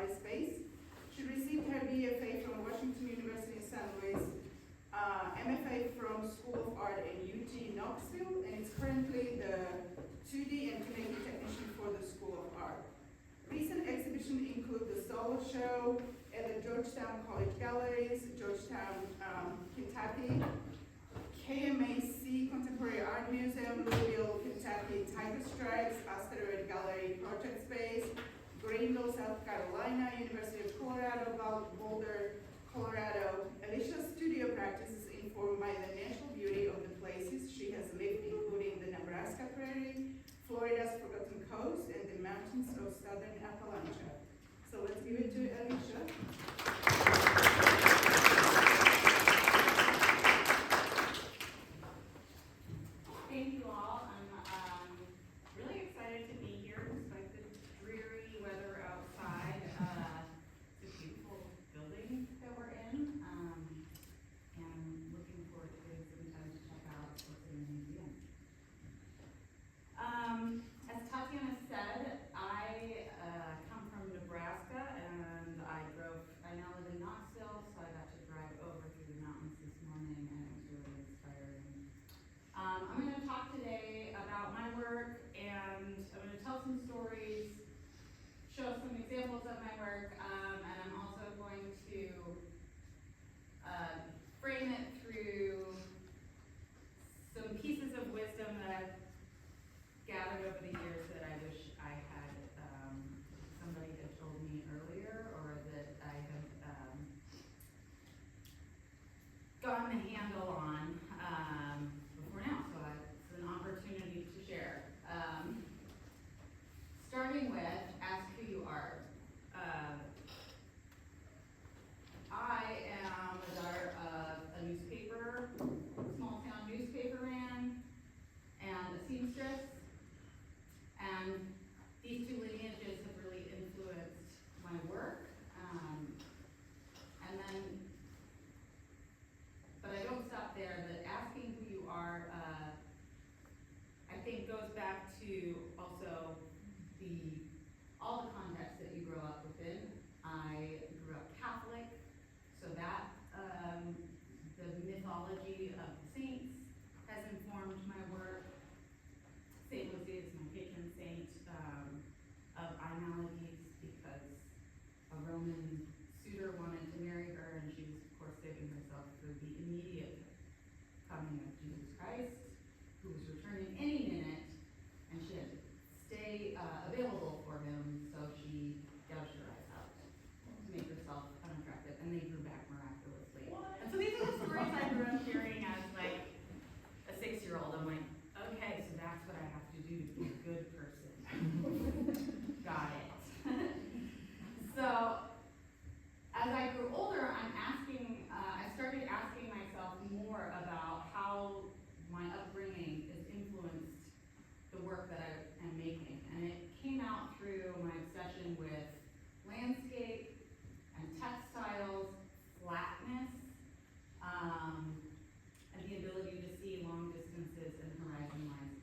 outside space. She received her BFA from Washington University in St. Louis, MFA from School of Art in UT Knoxville, and is currently the 2D and 2D technician for the School of Art. Recent exhibitions include the Solo Show at the Georgetown College Galleries, Georgetown, Kentucky, KMAC Contemporary Art Museum, Louisville, Kentucky, Tiger Stripes, Asteroid Gallery Project Space, Greenville, South Carolina, University of Colorado, Boulder, Colorado. Alicia's studio practice is informed by the natural beauty of the places she has lived, including the Nebraska Prairie, Florida's Forgotten Coast, and the mountains of southern Appalachia. So let's give it to Elysia. Thank you all. I'm really excited to be here despite the dreary weather outside. It's a beautiful building that we're in, and I'm looking forward to getting some time to check out what's in the museum. As Tatiana said, I come from Nebraska, and I now live in Knoxville, so I got to drive over through the mountains this morning, and it was really inspiring. I'm going to talk today about my work, and I'm going to tell some stories, show some examples of my work, and I'm also going to frame it through some pieces of wisdom that I've gathered over the years that I wish I had somebody had told me earlier, or that I had gotten the handle on before now. So it's an opportunity to share. Starting with ask who you are. I am the daughter of a newspaper, small town newspaperman, and a seamstress. And these two lineages have really influenced my work. But I don't stop there. The asking who you are, I think goes back to also all the context that you grow up within. I grew up Catholic, so that the mythology of the saints has informed my work. St. Lucy is my patron saint of Einalides because a Roman suitor wanted to marry her, and she was, of course, saving herself for the immediate coming of Jesus Christ, who was returning any minute, and she had to stay available for him, so she gouged her eyes out to make herself unattractive, and they grew back miraculously. What? And so these are the stories I grew up hearing as like a 6-year-old. I'm like, okay, so that's what I have to do to be a good person. Got it. So as I grew older, I started asking myself more about how my upbringing has influenced the work that I am making. And it came out through my obsession with landscape and textiles, flatness, and the ability to see long distances and horizon lines.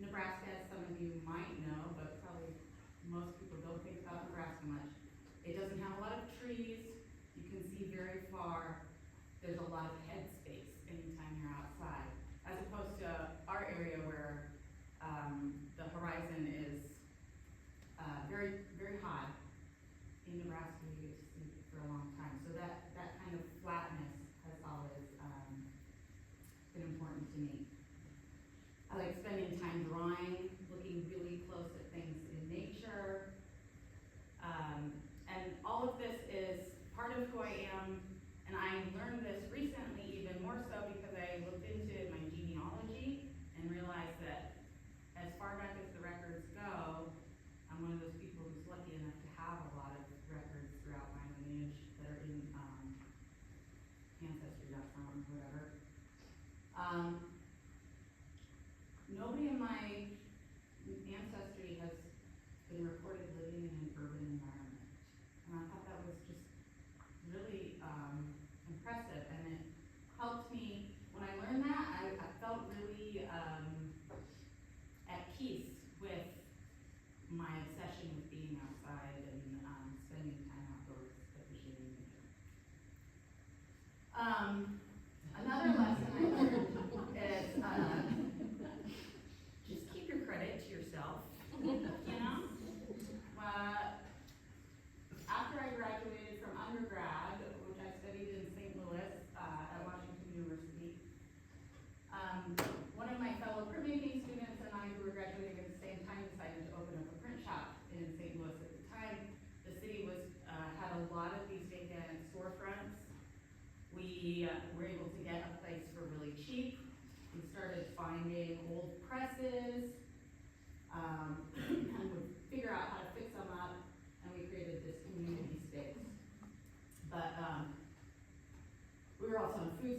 Nebraska, as some of you might know, but probably most people don't think about Nebraska much. It doesn't have a lot of trees. You can see very far. There's a lot of headspace anytime you're outside, as opposed to our area where the horizon is very, very high. In Nebraska, you get to see it for a long time. So that kind of flatness has always been important to me. I like spending time drawing, looking really close at things in nature. And all of this is part of who I am, and I learned this recently even more so because I looked into my genealogy and realized that as far back as the records go, I'm one of those people who's lucky enough to have a lot of records throughout my lineage that are in Ancestry.com or whatever. Nobody in my ancestry has been recorded living in an urban environment. And I thought that was just really impressive, and it helped me. When I learned that, I felt really at peace with my obsession with being outside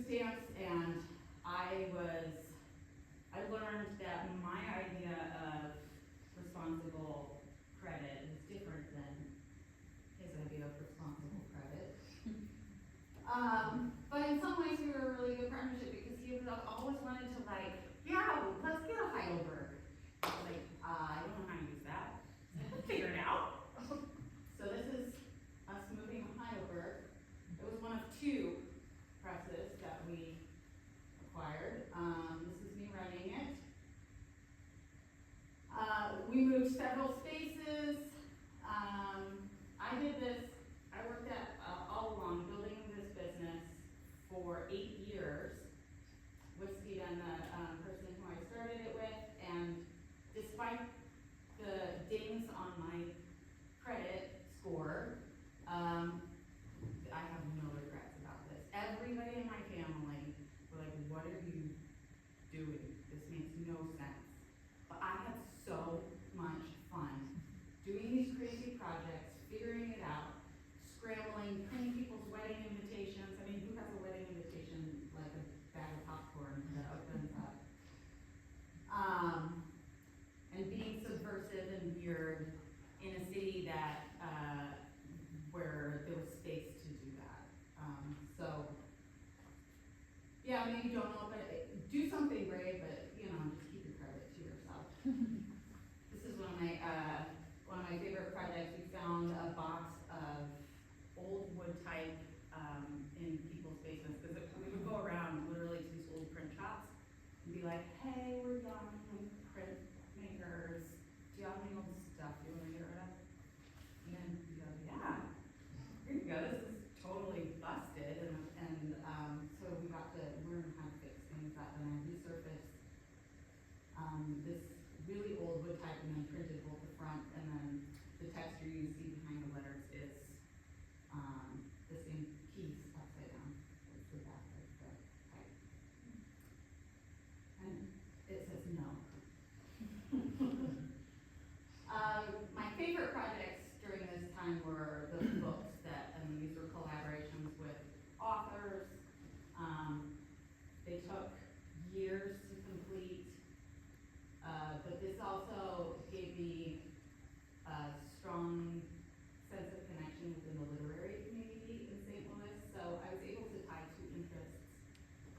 stamps, and I learned that my idea of responsible credit is different than his idea of responsible credit. But in some ways we were a really good partnership because he was always wanted to like, yeah, let's get a Heidelberg. I was like, I don't know how to use that. Let's figure it out. So this is us moving a Heidelberg. It was one of two presses that we acquired. This is me running it. We moved several spaces. I did this, I worked at, all along, building this business for 8 years with Steve and the person who I started it with, and despite the dings on my credit score, I have no regrets about this. Everybody in my family were like, what are you doing? This makes no sense. But I had so much fun doing these crazy projects, figuring it out, scrambling, printing people's wedding invitations. I mean, who has a wedding invitation like a bag of popcorn that opens up? And being subversive and weird in a city that, where there was space to do that. So, yeah, maybe don't know, but do something brave, but, you know, just keep your credit to yourself. This is one of my favorite projects. We found a box of old wood type, in people's basements, because we would go around literally to these old print shops and be like, hey, we're young print makers. Do you have any old stuff you want to get rid of? And then you go, yeah, here you go. This is totally busted. And so we got to learn how to fix things up, and I resurfaced this really old wood type and then printed both the front, and then the texture you see behind the letters is the same piece upside down. It's the back of the type. And it says no. My favorite projects during this time were the books and these were collaborations with authors. They took years to complete, but this also gave me a strong sense of connection within the literary community in St. Louis. So I was able to tie two interests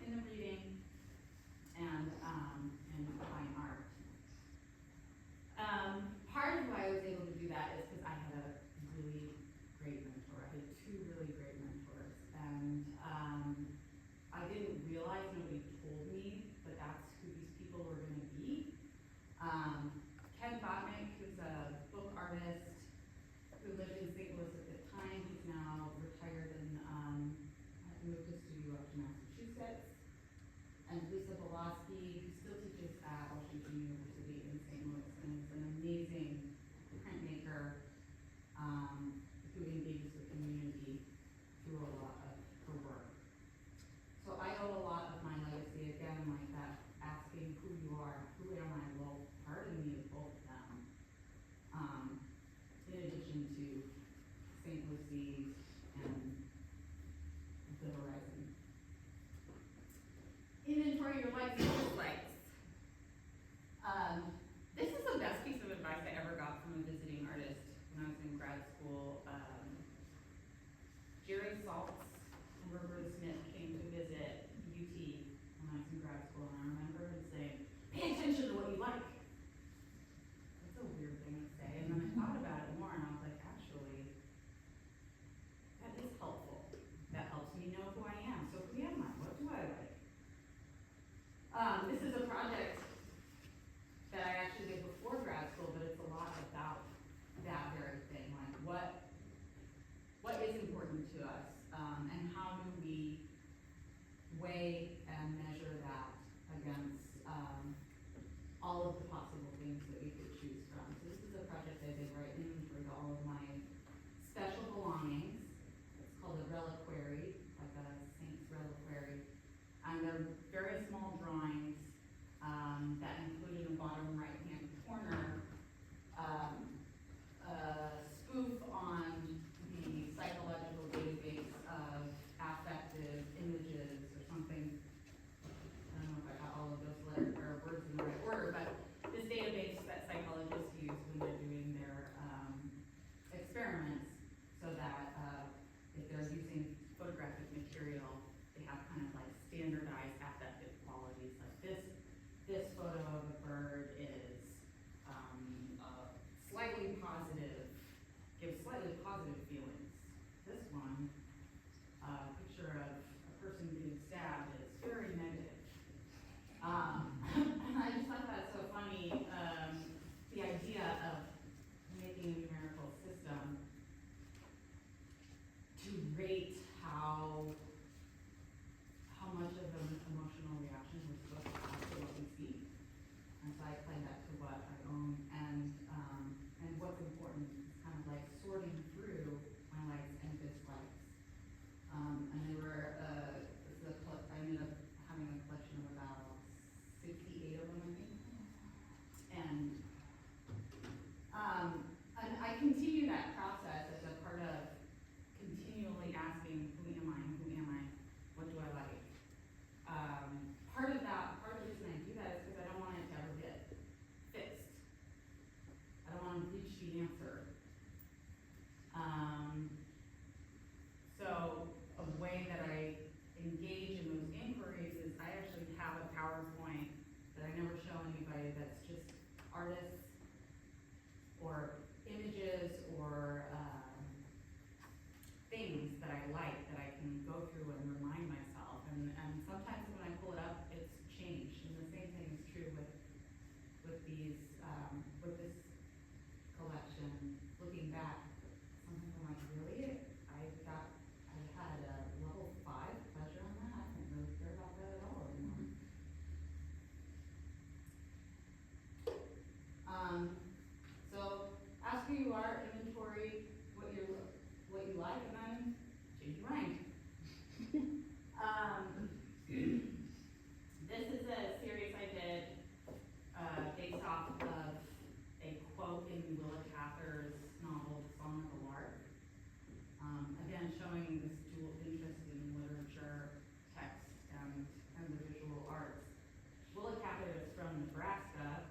in the reading and fine art. Part of why I was able to do that is because I had a really great mentor. I had two really great mentors, and I didn't realize, nobody told me, but that's who these people were going to be. Ken Botnick, who's a book artist who lived in St. Louis at the time, he's now retired and moved his studio up to Massachusetts. And Lisa Belosky, who still teaches at Washington University in St. Louis, and is an amazing printmaker who engages the community through a lot of her work. So I owe a lot of my legacy, again, like that, asking who you are, who am I? Well, part of me is both of them. In addition to St. Lucie and the Horizon. Inventory your life lights. This is the best piece of advice I ever got from a visiting artist when I was in grad school. Jerry Saltz and Roberta Smith came to visit UT when I was in grad school, and I remember him saying, pay attention to what you like. That's a weird thing to say, and then I thought about it more, and I was like, actually, that is helpful. That helps me know who I am. So who am I? What do I like? This is a project that I actually did before grad school, but it's a lot about that very thing. Like, what like and then change your mind. This is a series I did based off of a quote in Willa Cather's novel, The Song of the Lark. Again, showing this dual interest in literature, text, and the visual arts. Willa Cather is from Nebraska,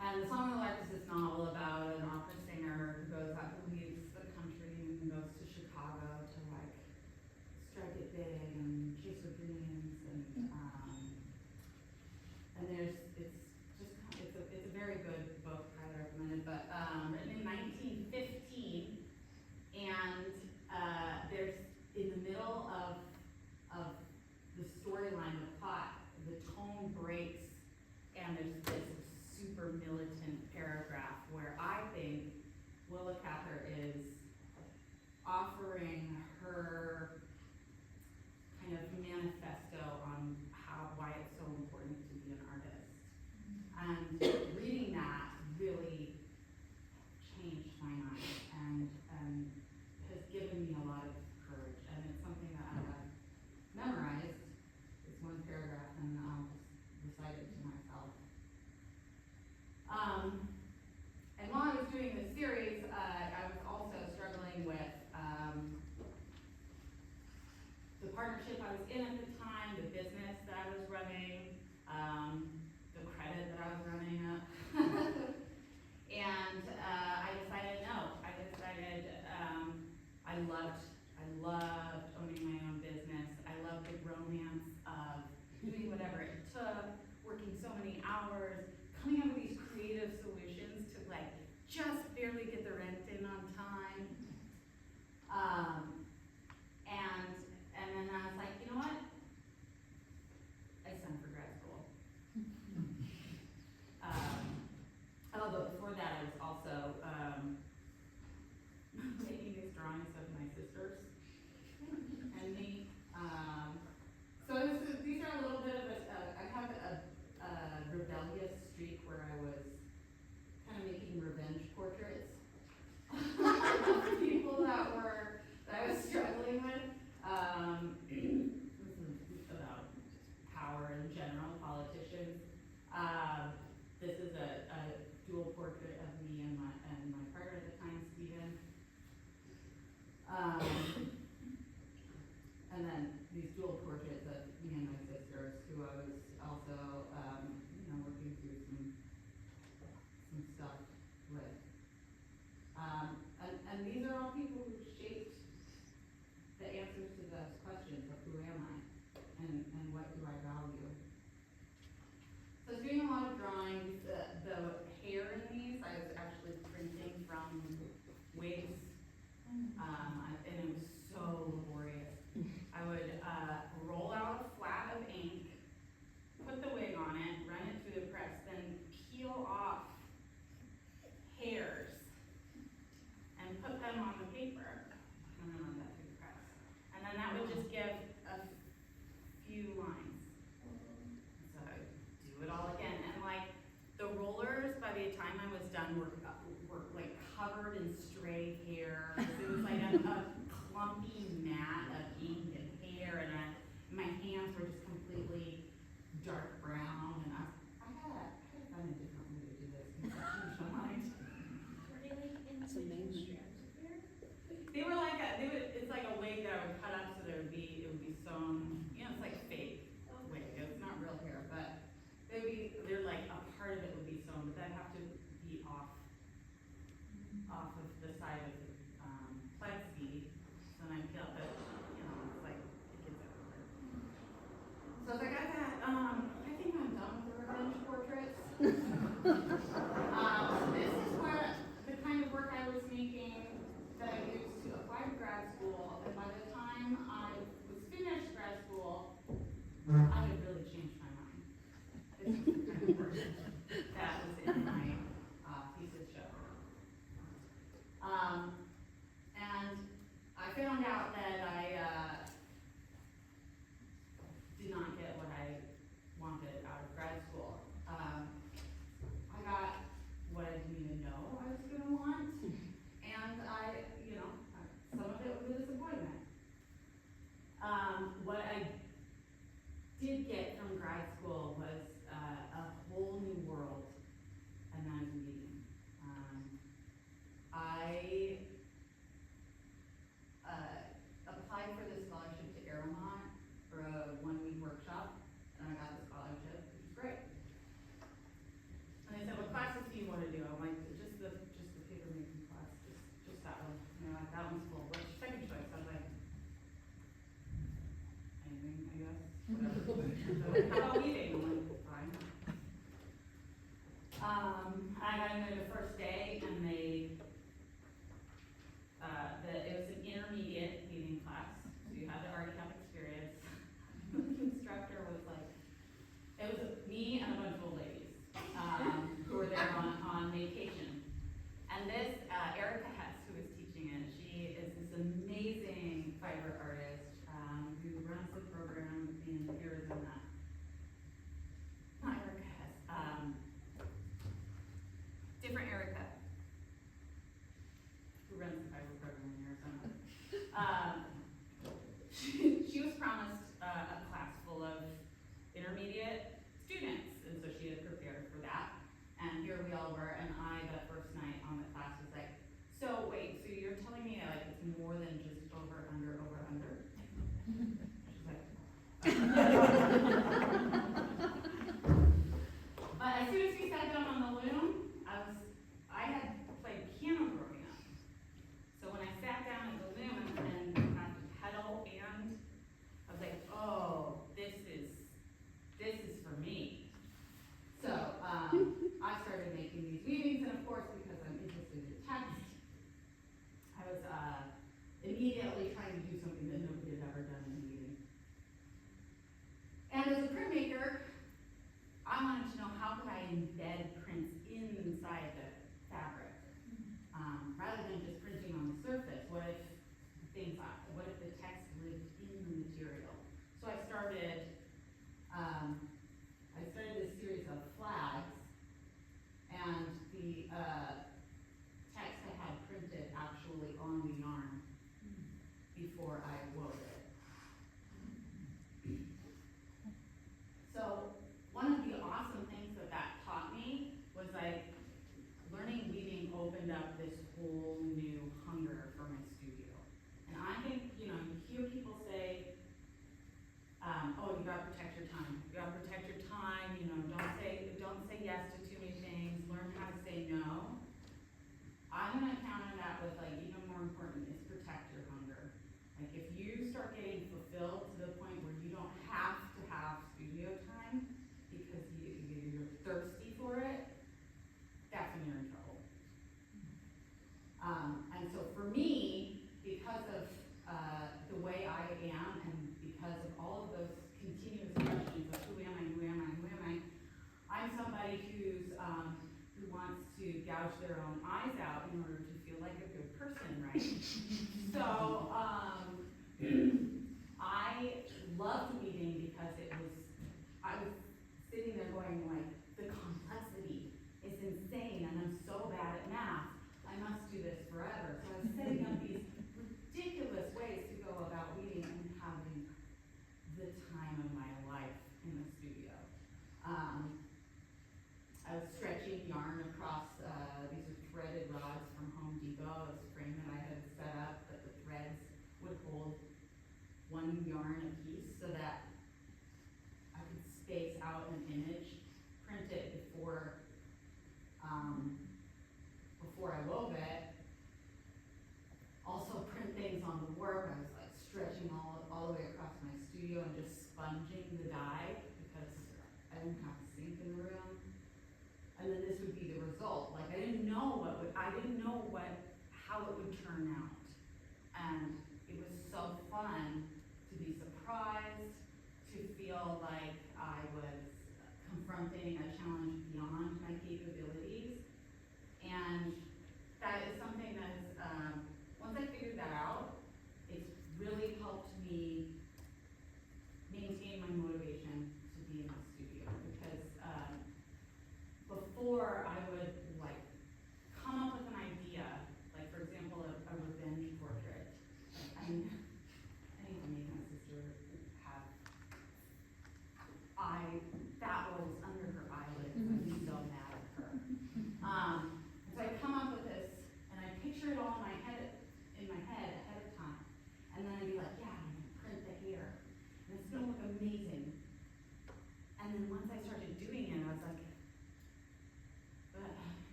and The Song of the Lark is this novel about an opera singer who goes out, who leaves the country and goes to Chicago to like strike it big and chase her dreams, and it's a very good book, highly recommended, but written in 1915, and there's, in the middle of the storyline, the plot, the tone breaks, and there's this super militant paragraph where I think Willa Cather is offering her kind of manifesto on why it's so important to be an artist. And reading that really changed my mind and has given me a lot of courage. And it's something that I have memorized. It's one paragraph and I'll just recite it to myself. And while I was doing this series, I was also struggling with the partnership I was in at the time, the business that I was running, the credit that I was running up. And I decided no. I decided I loved owning my own business. I loved the romance of doing whatever it took, working so many hours, coming up with these creative solutions to like just barely get the rent in on time. And then I was like, you know what? I signed for grad school. Although before that I was also making these drawings of my sisters. more than just over, under, over, under. She's like, but as soon as we sat down on the loom, I had played piano growing up. So when I sat down at the loom and had to pedal, and I was like, oh, this is for me. So I started making these weavings, and of course, because I'm interested in text, I was immediately trying to do something that nobody had ever done in weaving. And as a printmaker, I wanted to know how could I embed prints inside the fabric, rather than just printing on the surface. What if the text lived in the material? So I started this series of flags, and the text I had printed actually on the yarn before I wove it. So one of the awesome things that taught me was like learning weaving opened up this whole new hunger for my studio. And I think, you hear people say, oh, you gotta protect your time. You gotta protect your time, don't say yes to too many things, learn how to say no. I'm gonna counter that with like, even more important is protect your hunger. Like if you start getting fulfilled to the point where you don't have to have studio time because you're thirsty for it, that's when you're in trouble. And so for me, because of the way I am, and because of all of those continuous questions of who am I, I'm somebody who wants to gouge their own eyes out in order to feel like a good person, right? So I loved weaving because I was sitting there going like, the complexity is insane, and I'm so bad at math. I must do this forever. So I was setting up these ridiculous ways to go about weaving and having the time of my life in the studio. I was stretching yarn across, these are threaded rods from Home Depot, this frame that I had set up that the threads would hold one yarn a piece so that I could space out an image, print it before I wove it. Also print things on the work. I was like stretching all the way across my studio and just sponging the dye because I didn't have a sink in the room. And then this would be the result. Like I didn't know how it would turn out. And it was so fun to be surprised, to feel like I was confronting a challenge beyond my capabilities. And that is something that is, once I figured that out, it's really helped me maintain my motivation to be in the studio. Because before I would like come up with an idea, like for example, a revenge portrait.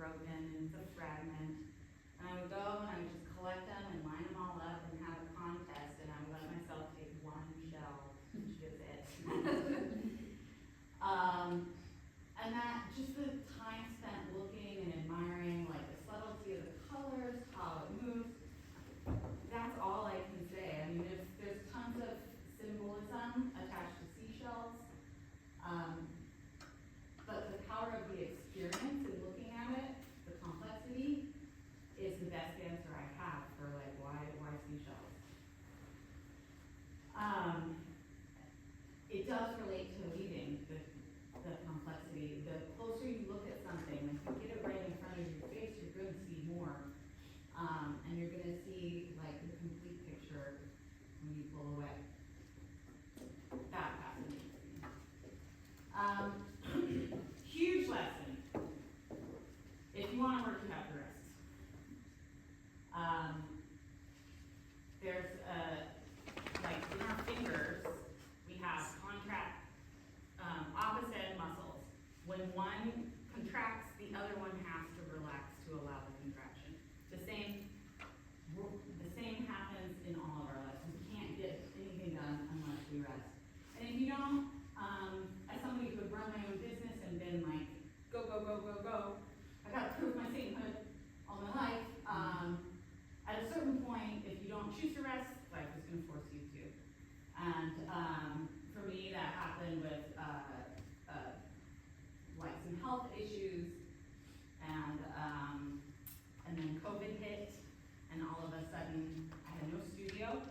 broken and it's a fragment. And I would go and I would just collect them and line them all up and have a contest, and I would let myself take one shell, which is it. And that, just the time spent looking and admiring, like the subtlety of the colors, how it moves, that's all I can say. I mean, there's tons of symbolism attached to seashells, but the power of the experience in looking at it, the complexity, is the best answer I have for like why seashells. It does relate to weaving, the complexity. The closer you look at something, if you get it right in front of your face, you're going to see more. And you're going to see like the complete picture when you pull away. That fascinates me. Huge lesson. If you want to work, you have to rest. There's like in our fingers, we have opposite muscles. When one contracts, the other one has to relax to allow the contraction. The same happens in all of our lives. We can't get anything done unless we rest. And if you don't, as somebody who had run my own business and been like, go, go, go, go, go, I gotta prove my sainthood all my life. At a certain point, if you don't choose to rest, life is gonna force you to. And for me, that happened with like some health issues, and then COVID hit, and all of a sudden, I had no studio.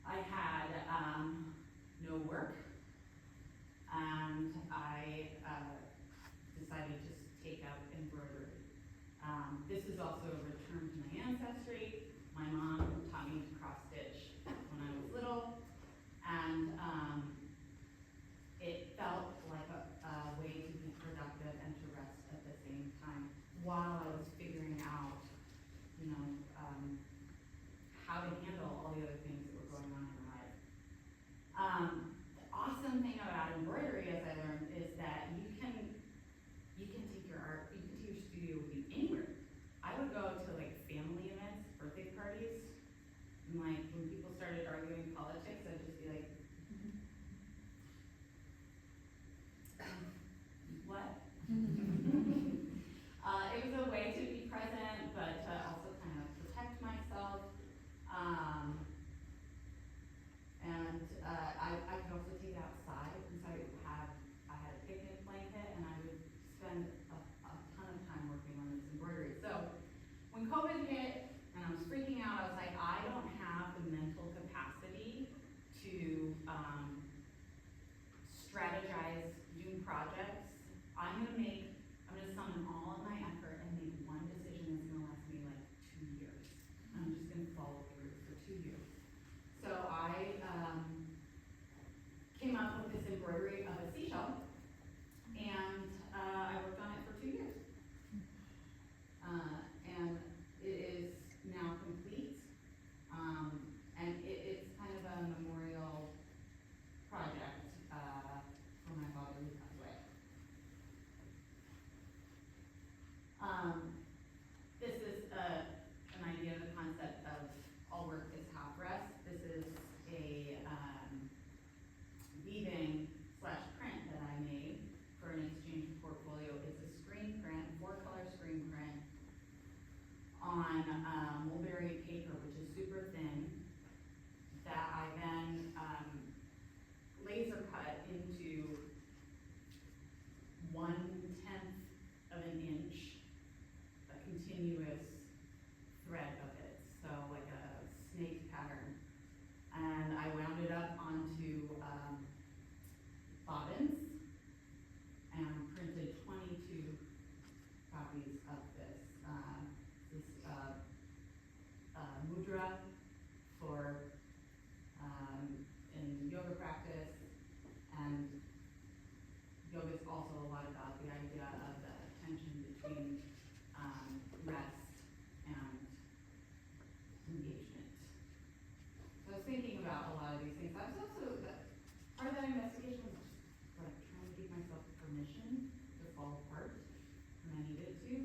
I had no work, and I decided to just take up embroidery. This is also a return to my ancestry. My mom taught me to cross stitch when I was little, and it felt like a way to be productive and to rest at the same time while I was figuring out, how to handle all the other things that were going on in my life. The awesome thing about embroidery, as I learned, is that you can take your art, you can take your studio with you anywhere. I would go to like family events, birthday parties, and like when people started arguing politics, I'd just be like, what? It was a way to be present, but to also kind of protect myself. And I could also take it outside, and so I had a picnic blanket, and I would spend a ton of time working on this embroidery. So when COVID hit, and I was freaking out, I was like, I don't have the mental capacity to strategize new projects. I'm gonna summon all of my effort and make one decision that's gonna last me like 2 years. I'm just gonna follow through for 2 years. So I came up with this embroidery of a seashell, and I worked on it for 2 years. And it is now complete, and it's kind of a memorial project for my father who passed away. This is an idea, the concept of all work is half rest. This is a weaving / print that I made for an exchange portfolio. It's a screen print, 4-color screen print on mulberry paper, which is super thin, that I then laser cut into 1/10 of an inch, a continuous thread of it, so like a snake pattern. And I wound it up onto bobbins and printed 22 copies of this. Mudra for in yoga practice, and yoga is also a lot about the idea of the tension between rest and engagement. So I was thinking about a lot of these things. I was also, part of that investigation was just like trying to give myself permission to fall apart when I needed to.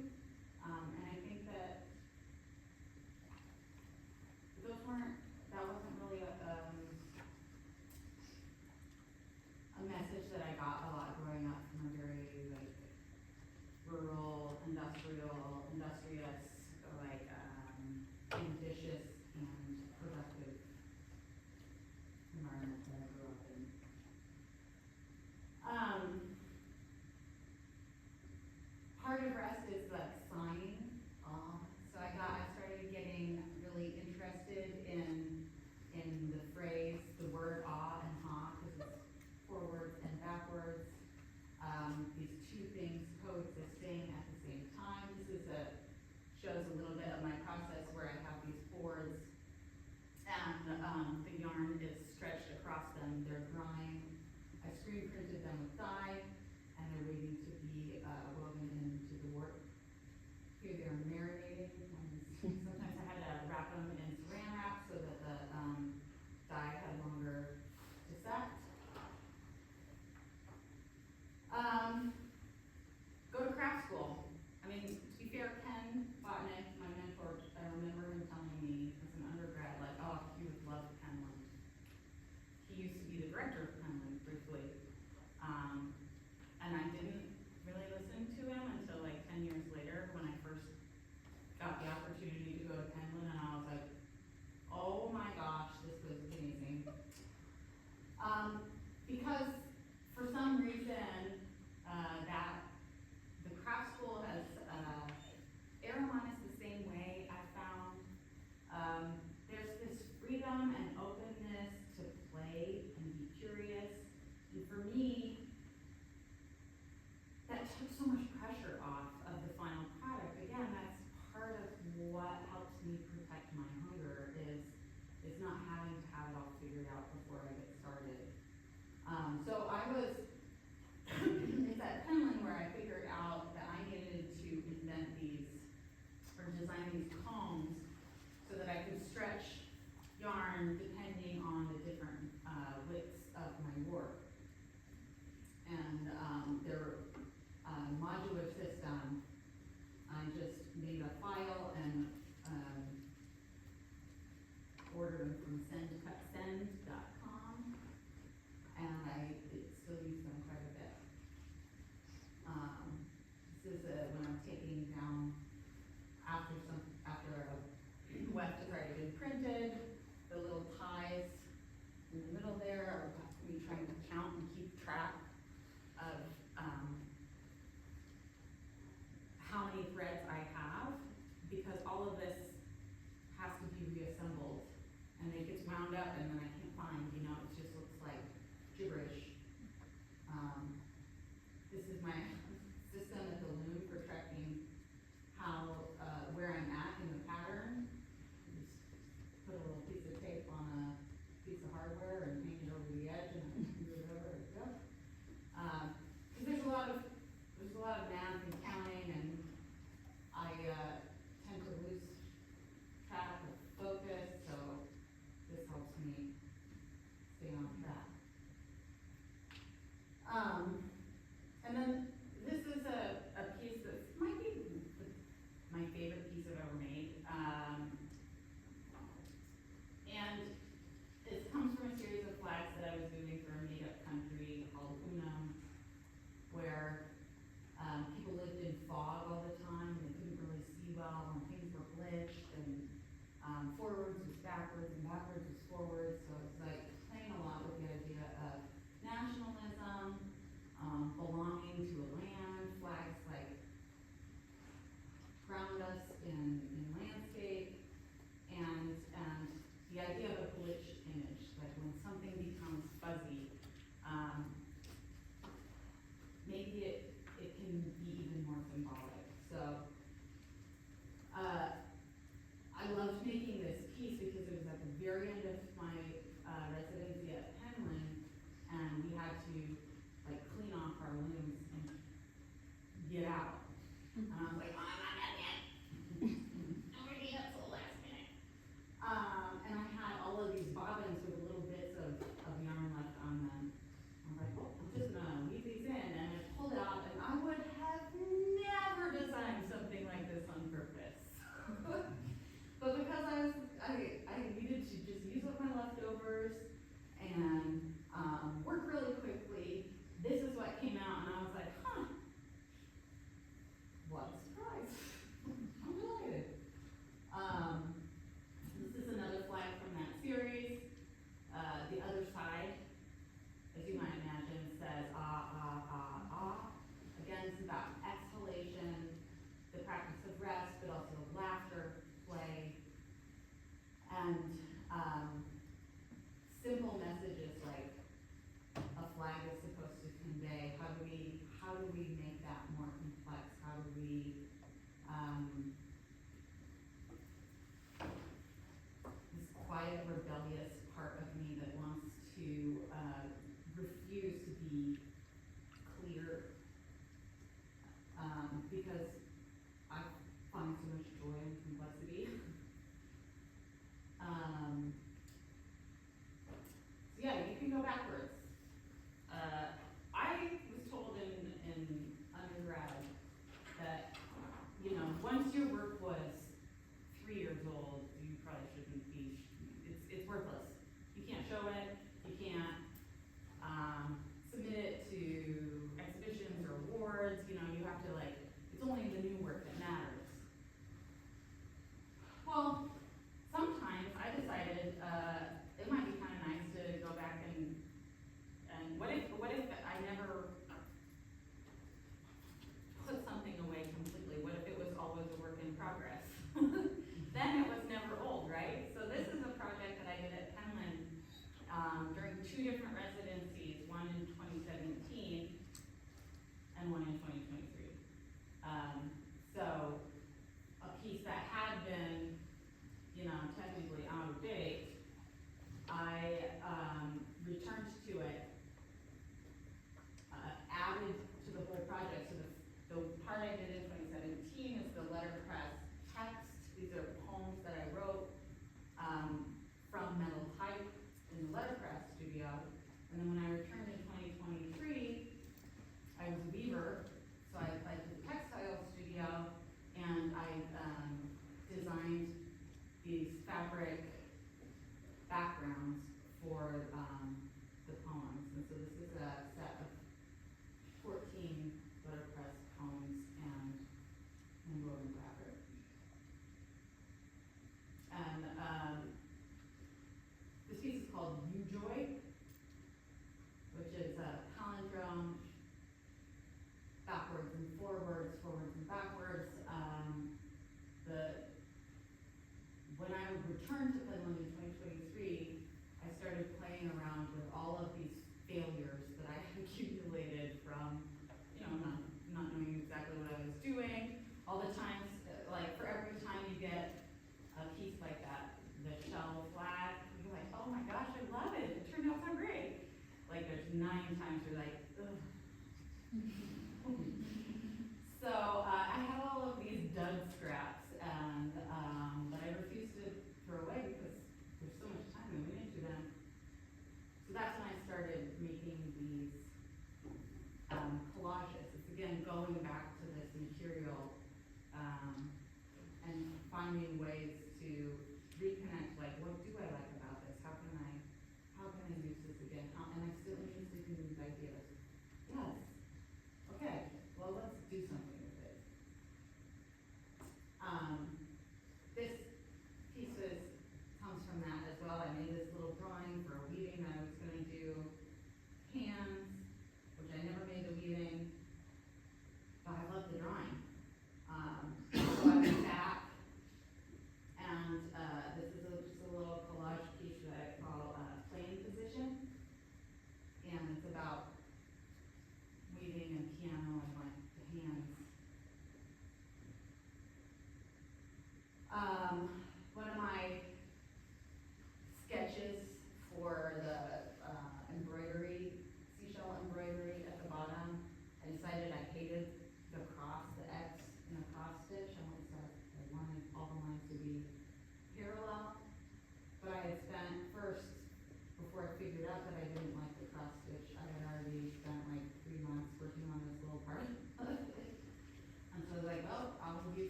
then this is a piece that might be my favorite piece I've ever made. And it comes from a series of flags that I was doing for a made-up country called Unam, where people lived in fog all the time, and they couldn't really see well, and things were glitched, and forwards was backwards, and backwards was forwards, so it's like playing a lot with the idea of nationalism, belonging to a land, flags like ground us in landscape, and the idea of a glitch image, like when something becomes fuzzy, maybe it can be even more symbolic. So I loved making this piece because it was at the very end of my residency at Penland, and we had to like clean off our looms and get out. And I was like, oh, I'm not done yet. I'm gonna be up till the last minute. And I had all of these bobbins with little bits of yarn left on them. I was like, oh, I'm just gonna leave these in, and I pulled it out, and I would have never designed something like this on purpose. But because I needed to just use up my leftovers and work really quickly, this is what came out, and I was like, huh, what a surprise. I'm delighted. This is another flag from that series. The other side, as you might imagine, says ah, ah, ah, ah. Again, it's about exhalation, the practice of rest, but also laughter, play, and simple messages like a flag is supposed to convey. How do we make that more complex? How do we this quiet, rebellious part of me that wants to refuse to be clear, because I find so much joy in complexity. So yeah, you can go backwards. I was told in undergrad that, once your work was 3 years old, you probably shouldn't be, it's worthless. You can't show it, you can't submit it to exhibitions or awards, you have to it's only the new work that matters. Well, sometimes I decided it might be kind of nice to go back and what if I never put something away completely? What if it was always a work in progress? Then it was never old, right? So this is a project that I did at Penland during 2 different residencies, one in 2017 and one in 2023. So a piece that had been, technically out of date, I returned to it, added to the whole project. So the part I did in 2017 is the letterpress text. These are poems that I wrote from metal type in the letterpress studio. And then when I returned in 2023, I was a weaver, so I applied to the textile studio, and I designed these fabric backgrounds for the poems. And so this is a set of 14 letterpress poems and woven fabric. And this piece is called You Joy, which is a palindrome, backwards and forwards, forwards and backwards. When I returned to Finland in 2023, I started playing around with all of these failures that I had accumulated from, not knowing exactly what I was doing. All the times, for every time you get a piece like that, the shell flag, you're like, oh my gosh, I love it. It turned out so great. There's 9 times you're like, ugh. So I had a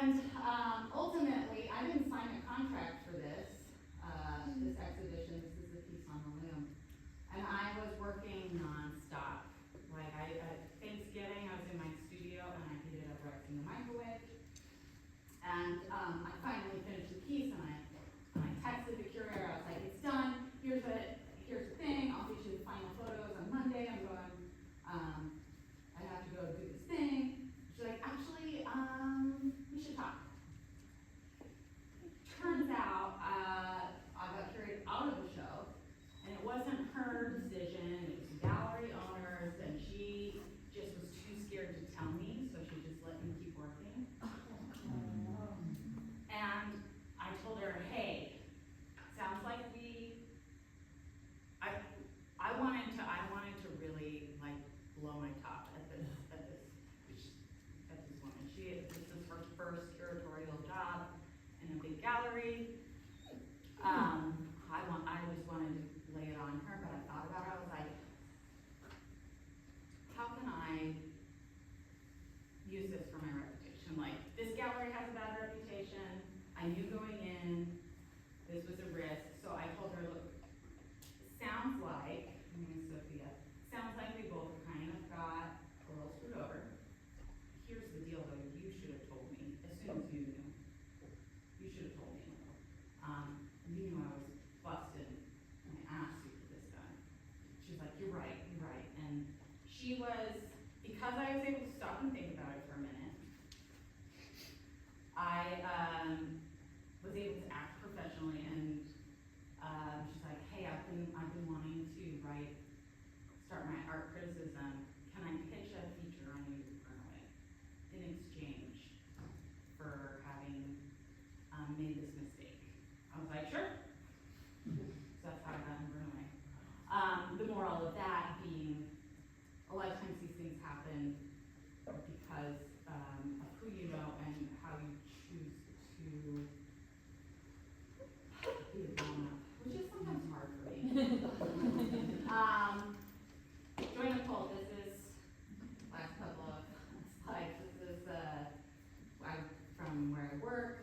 And ultimately, I didn't sign a contract for this, this exhibition. This is the piece on the loom. And I was working nonstop. Like at Thanksgiving, I was in my studio and I heated up rice in the microwave. And I finally finished the piece and I texted the curator. I was like, it's done. Here's the thing. I'll get you the final photos on Monday. I'm going, I have to go do this thing. She's like, actually, we should talk. Turns out, I got carried out of the show, and it wasn't her decision, it was the gallery owners, and she just was too scared to tell me, so she just let me keep working. And I told her, hey, sounds like I wanted to really like blow my top at this woman. This is her first curatorial job in a big gallery. I just wanted to lay it on her, but I thought about it. I was like, how can I use this for my reputation? Like, this gallery has a bad reputation. I knew going in, this was a risk. So I told her, look, sounds like, my name is Sophia, sounds like we both kind of got a little screwed over. Here's the deal though, you should have told me as soon as you knew. You should have told me. You knew I was busted and I asked you for this done. She was like, you're right. And she was, because I was able to stop and think about it for a minute, I was able to act professionally and she's like, hey, I've been wanting to start my art criticism. Can I pitch a feature on you in exchange for having made this mistake? I was like, sure. So that's how I got in Brunei. The moral of that being, a lot of times these things happen because of who you know and how you choose to be a grown-up, which is sometimes hard for me. Join a cult. This is last couple of slides. This is from where I work.